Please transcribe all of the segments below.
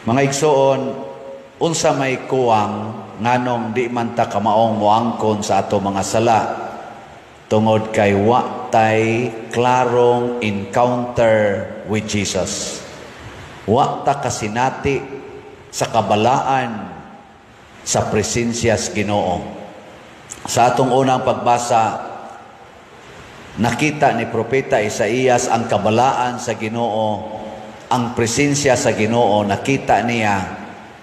Mga igsoon, unsa may kuwang nganong di man ta kamaong moangkon sa ato mga sala tungod kay wa tay klarong encounter with Jesus. Wa ta kasinati sa kabalaan sa presensya sa Ginoo. Sa atong unang pagbasa, nakita ni Propeta Isaías ang kabalaan sa Ginoo, ang presensya sa Ginoo, nakita niya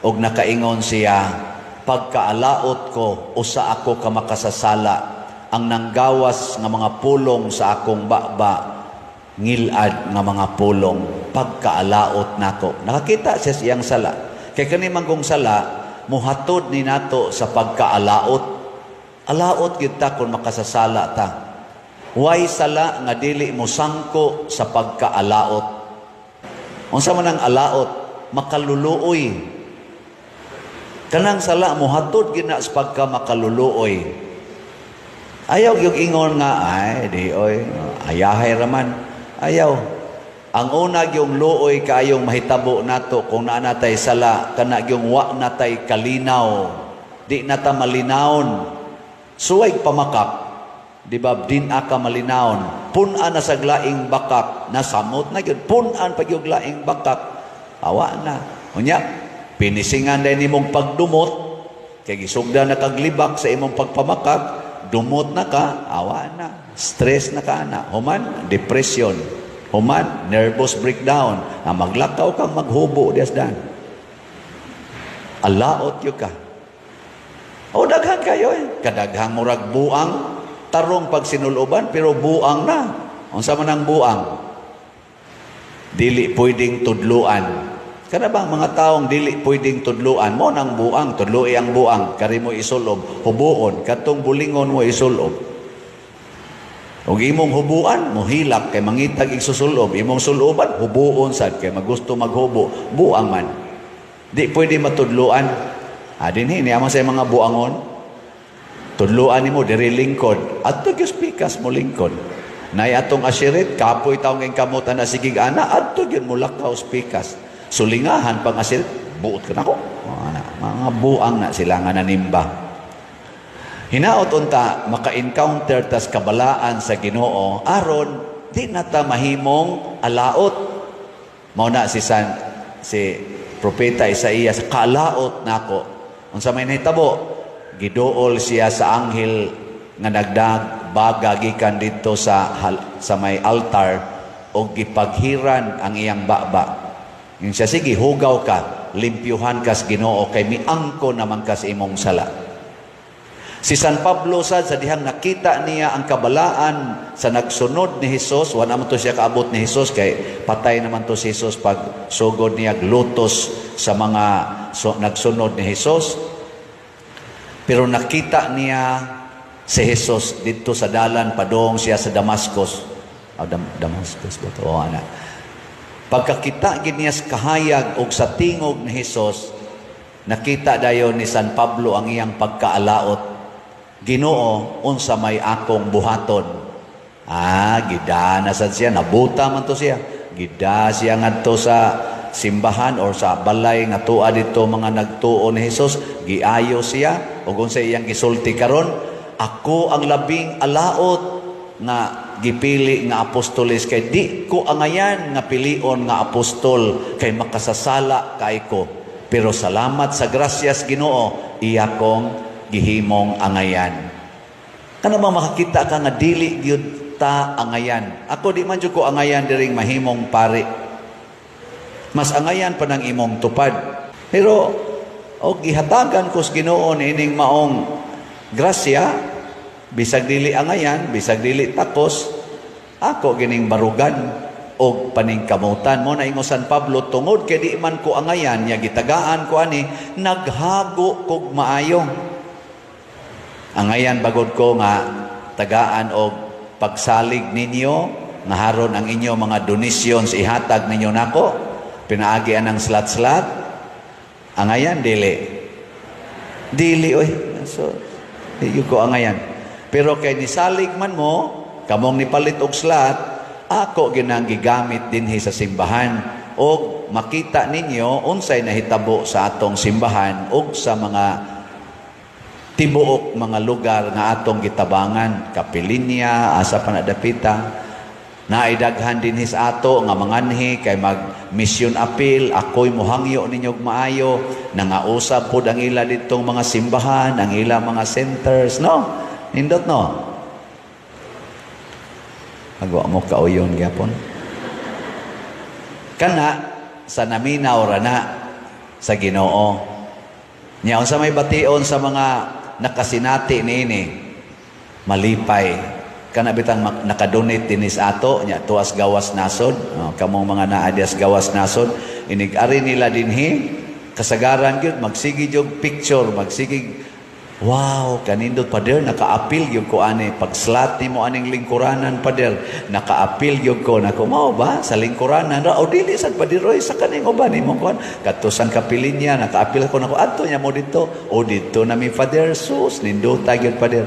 og nakaingon siya, pagkaalaot ko usa ako ka makasasala, ang nanggawas nga mga pulong sa akong baba, ngilad nga mga pulong, pagkaalaot nako. Nakakita siya siyang sala. Kay kani manggong sala, muhatod ni nato sa pagkaalaot. Alaot gyud ta kung makasasala ta. Way sala nga dili mo sangko sa pagkaalaot. Unsa man ang alaot? Makaluluoy. Kanang sala muhatod gyud na sa pagka makaluluoy. Ayaw yung ingon nga, ay, di oy, ayahay raman. Ayaw. Ang una yung luoy kayong mahitabo nato kung naa natay sala, kana yung wa natay kalinaw, di nata malinawon. Suway pamakak, di ba, din aka malinawon. Punan na sa glaing bakak, nasamot na yun. Punan pag yung glaing bakak, awa na. Unya, pinisingan na imong pagdumot, kaya gisugda na kaglibak sa imong pagpamakak, dumot na ka, awa na. Stress na ka na. Human, depression. Human, nervous breakdown. Maglakaw kang maghubo, desdan. Alaot yun ka. O daghan kayo eh. Kadaghang murag buang, tarong pag sinuloban, pero buang na. Unsa man ang buang? Dili pwedeng tudluan. Kana bang mga taong dili pwedeng tudluan mo nang buang, tudloi ang buang, kari mo isulob, hubuon, katong bulingon mo isulob. Ug imong hubuan, mohilak kay mangitag isusulob, imong suloban, hubuon sad kay magusto maghubo, buang man. Di pwede matudluan. Dinhi niya mo sa mga buangon. Tudluan nimo diri lingkod, adto gyud pikas mo lingkod. Nay atong asirit, kapoy taong ing kamutan na sigig ana, adto gyud mo lakaw pikas. Sulingahan pang asil, buot ka na ko. Mga buang na sila nga nanimba. Hinaot unta, maka-encounter tas kabalaan sa Ginoo, aron, di na ta mahimong alaot. Mauna si Propeta Isaías, kalaot nako. Unsa may nahitabo, giduol siya sa anghel nga nagdag, bagagikan dito sa may altar, o gipaghiran ang iyang baba. Yung siya, sige, hugaw ka, limpyuhan kas Ginoo, kay miangko naman kas imong sala. Si San Pablo sa dihang nakita niya ang kabalaan sa nagsunod ni Jesus, wala naman to siya kaabot ni Jesus, kay patay naman to si Jesus pag sugod niya glutos sa mga nagsunod ni Jesus. Pero nakita niya si Jesus dito sa dalan, padong siya sa Damascus. Damascus ba ito? Pagkakita ginias kahayag og sa tingog ni Jesus, nakita dayon ni San Pablo ang iyang pagkaalaot. Ginoo, unsa may akong buhaton? Gida na sad siya, nabuta man to siya. Gida siya ngadto sa simbahan or sa balay nga tuwa dito mga nagtuo ni Jesus, giayo siya ug unsa iyang gisulti karon, ako ang labing alaot nga gipili nga apostoles, kay di ko angayan nga pilion nga apostol kay makasasala kay ko, pero salamat sa grasyas Ginoo iya kong gihimong angayan. Kana bang makakita ka nga dili gyud ta angayan? Ako di man jud ko angayan diring mahimong pari, mas angayan pa ng imong tupad, pero gihatagan ko sa Ginoo niining maong grasya. Bisag dili angayan, bisag dili takos, ako gining barugan o paningkamutan. Mo na ingo San Pablo, tungod kay di man ko angayan, niya gitagaan ko ani, naghago kog maayo. Angayan bagod ko nga tagaan og pagsalig ninyo, nga haron ang inyo mga donations ihatag ninyo nako, pinaagian ng slat-slat. Angayan, dili. Dili, oy. So, di ko angayan. Pero kay nisalig man mo, kamong nipalit og slat, ako ginang gigamit dinhi sa simbahan. O makita ninyo unsay nahitabo sa atong simbahan ug sa mga tibuok mga lugar nga atong gitabangan, Kapilinya, asa pa nadapita. Naidaghan din his ato nga manganhi kay mag mission appeal, ako'y muhangyo ninyog maayo, nangausap pod ang ila ditong mga simbahan, ang ila mga centers, no? Nindot, no? Agawa mo kauyon gyapon. Kana sa naminaw ra na sa Ginoo. Nya unsa may bation sa mga nakasinati niini, malipay. Kana bitang nakadonate dinis ato nya tuas gawas nasod, kamong mga naadias gawas nasod, inig-ari nila dinhi kasagaran gyud magsigi jog picture, magsigi wow kanindot pader, naka-appeal gyud ko ani pag-slot nimo aning lingkuranan pader, naka-appeal gyud ko nako mao ba sa lingkuranan ra o dili sad padiroy sa kaning uban nimo kon katusan Kapilinya, naka-appeal ko nako adto nya mo dito o dito na mi pader sus nindota gyud pader.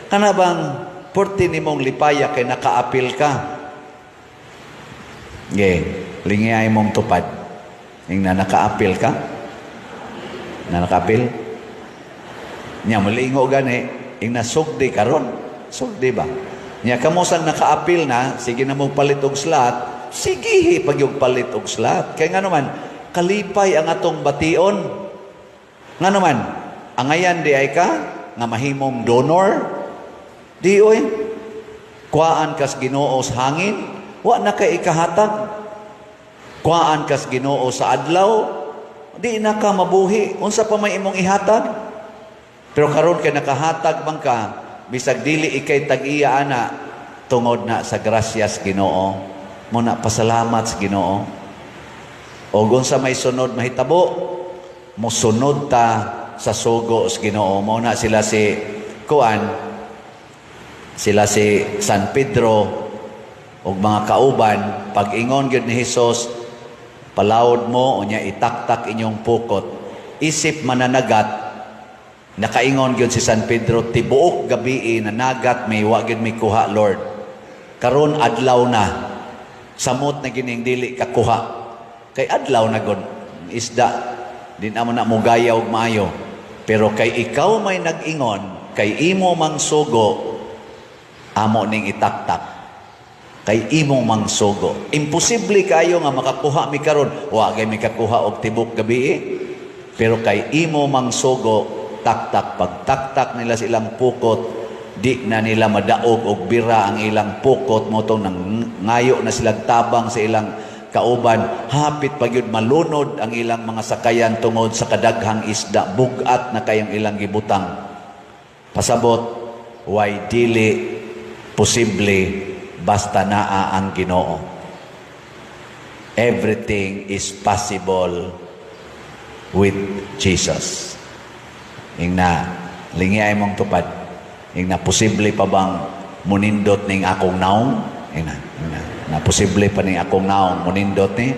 Kana bang porti nimong lipaya kay naka-apil ka. Lingiyay mong tupad. Yung na naka-apil ka? Na naka-apil? Nya, malingo gani. Yung nasugdi karon. Sugdi ba? Nya, kamusang naka-apil na, sige na mong palit og slot, sige pag yung palit og slot. Kaya nga naman, kalipay ang atong bation. Nga naman, angayan di ay ka, nga mahimong donor, di oy, kuhaan kas Ginoo sa hangin, wa na kay ikahatag. Kuhaan kas Ginoo sa adlaw, di na ka mabuhi. Unsa pa may imong ihatag? Pero karon kay nakahatag man ka, bisag dili ikay tag-iya ana, tungod na sa grasyas Ginoo. Muna pasalamat sa Ginoo. O unsa may sunod mahitabo, mosunod ta sa sugo sa Ginoo. Muna sila si kuan, sila si San Pedro ug mga kauban, pag-ingon gyud ni Hesus, palawod mo unya itaktak inyong pukot. Isip mananagat, nakaingon gyud si San Pedro, tibuok gabi nanagat may wa gyud may kuha Lord. Karon adlaw na, samot na gining dili ka kuha. Kay adlaw na gud isda, din amo na mugaya og maayo. Pero kay ikaw may nag-ingon, kay imo mang sugo, amo ning itaktak kay imong mangsugo. Imposible kayo nga makakuha mi karon, wa kay mi kakuha og tibok gabi pero kay imo mangsugo, taktak. Pag taktak nila sa ilang pukot, di na nila madaog og bira ang ilang pukot, motong nang ngayo na sila tabang sa ilang kauban, hapit pagyud malunod ang ilang mga sakayan tungod sa kadaghang isda, bugat na kayong ilang gibutang. Pasabot, way dili posible basta naa ang Ginoo. Everything is possible with Jesus. Ing na lingiay mong tupad. Ing na posible pa bang munindot ning akong naong? Ing na posible pa ning akong naong munindot ni?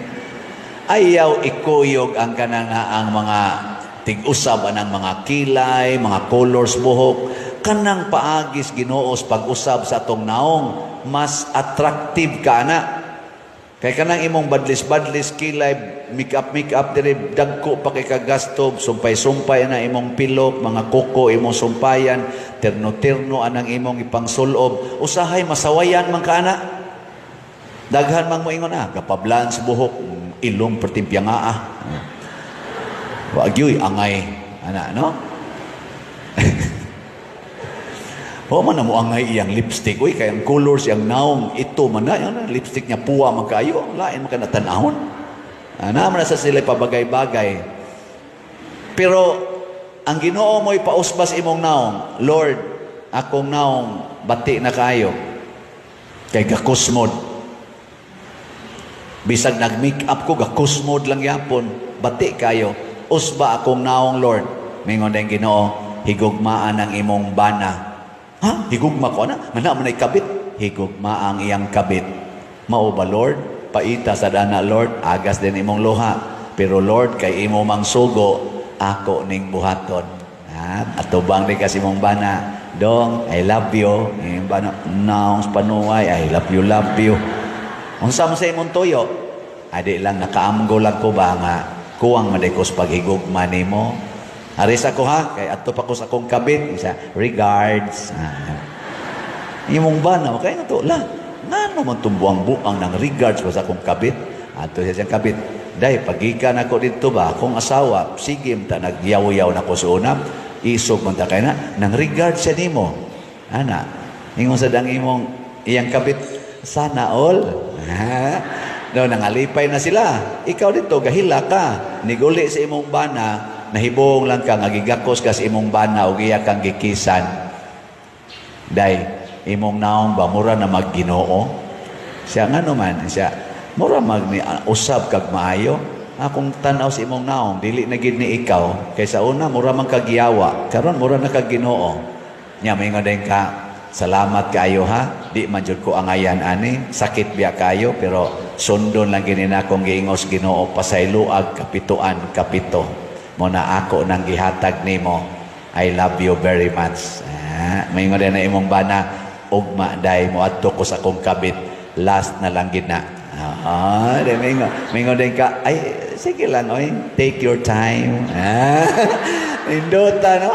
Ayaw ikuyog ang kananga ang mga tig-usab anang mga kilay, mga colors buhok. Kanang paagis Ginoos pag-usab sa atong naong, mas attractive ka na. Kay kanang imong badlis-badlis kilay, make-up dire, dagko pa kay kagastob, sumpay-sumpay na imong pilok, mga kuko imong sumpayan, terno-terno anang imong ipangsulob, usahay masawayan man ka na. Daghan mang moingon kapablan sa buhok, ilong pertimpyang wagyoy angay ana no. O man na mo angay iyang lipstick. Uy, kayang colors, iyang naong, ito man na, yung lipstick niya puwa magkayo, lain man ka natanahon. Naman na sa sila pabagay-bagay. Pero, ang Ginoo mo'y pausbas imong naong, Lord, akong naong, bati na kayo. Kay gakusmod. Bisag nag-make up ko, gakusmod lang yapon, bati kayo. Usba akong naong, Lord. Mingon na yung Ginoo, higugmaan ang imong bana. Ha? Higugma ko na? Mana man ay kabit? Higugma ang iyang kabit. Mao ba, Lord? Paita sa dana, Lord. Agas din imong luha. Pero Lord, kay imo mang sugo, ako ning buhaton. Atubang di kasi mong bana. Dong, I love you. Yung bana, naong panuway, I love you, love you. Unsa mo sa imong tuyo? Adi lang nakaamgo lang ko ba nga kuwang madikos paghigugma nimo. Aris ako ha, kay adto pa ko sa akong kabit, isa regards. Imong bana, okay na to. La, nga naman tumbuang-buang ng regards pa sa akong kabit. Adto siya siyang kabit. Day, pagikan ako dito ba, akong asawa, sige ta nagyaw-yaw na ko sa unam, isog man ta kay na, nang regards siya nimo. Ana, ingon sa dang imong iyang kabit, sana all. No, nangalipay na sila. Ikaw dito, gahila ka. Niguli sa imong bana, nahibong lang ka, ngagigakos ka sa imong bana, o giya kang gikisan. Day, imong naong ba, mura na magginoo? Siya nga naman, siya, mura usab kag maayo. Akong tanaw sa imong naong, dili na gid ni ikaw. Kaysa una, mura man kagiyawa. Karon mura na kagginoo. Nya, may nga din ka, salamat kayo ha. Di man jud ko angayan ani, sakit biya kayo, pero sundon lang gini na akong giingos Ginoo pasayloag kapituan kapito. Mo na ako nang gihatag nimo. I love you very much. May nga na imong bana, ugma day mo adto ko sa akong kabit. Last na lang gid na. May nga din ka, ay, sige lang, oy, take your time. Indota, no?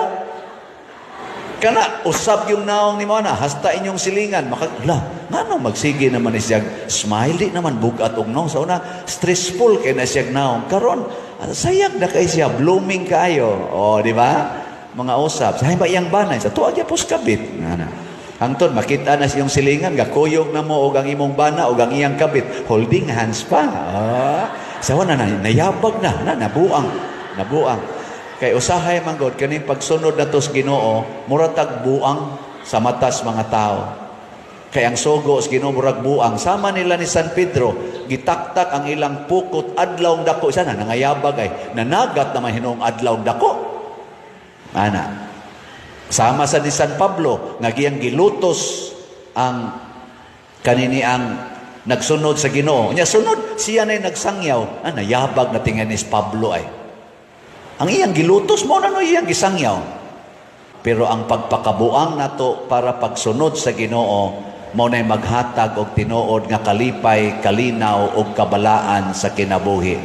Kana, usap yung naong ni mo na, hasta inyong silingan. Nga no, magsige naman ni siya, smile, di naman bugat og naong. Sa una, stressful kay na siya naong. Karon, sayag na kay siya, blooming kayo. O, di ba? Mga usap. Sahay ba iyang banay? Sa tuwag yapos kabit. Hangtod, makita na siyang silingan, gakuyog na mo og ang imong bana og ang iyang kabit. Holding hands pa. Sawa na, nayabag na, nabuang. Kay usahay manggod kaning pagsunod nato sa Ginoo, muratag buang sa matas mga tao. Kay ang sugo sa Ginoo murag buang. Sama nila ni San Pedro, gitaktak ang ilang pukot adlawng dako. Sana nangayabag ay nanagat naman hinong adlawng dako. Ana. Sama sa ni San Pablo, ngagiyang gilutos ang kanini ang nagsunod sa Ginoo. Nya sunod siya na nagsangyaw. Nayabag na tingin ni Pablo ay. Ang iyang gilutos mo na no iyang gisangyaw. Pero ang pagpakabuang nato para pagsunod sa Ginoo mo na'y maghatag og tinuod nga kalipay, kalinaw og kabalaan sa kinabuhi.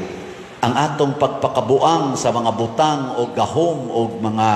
Ang atong pagpakabuang sa mga butang o gahom o mga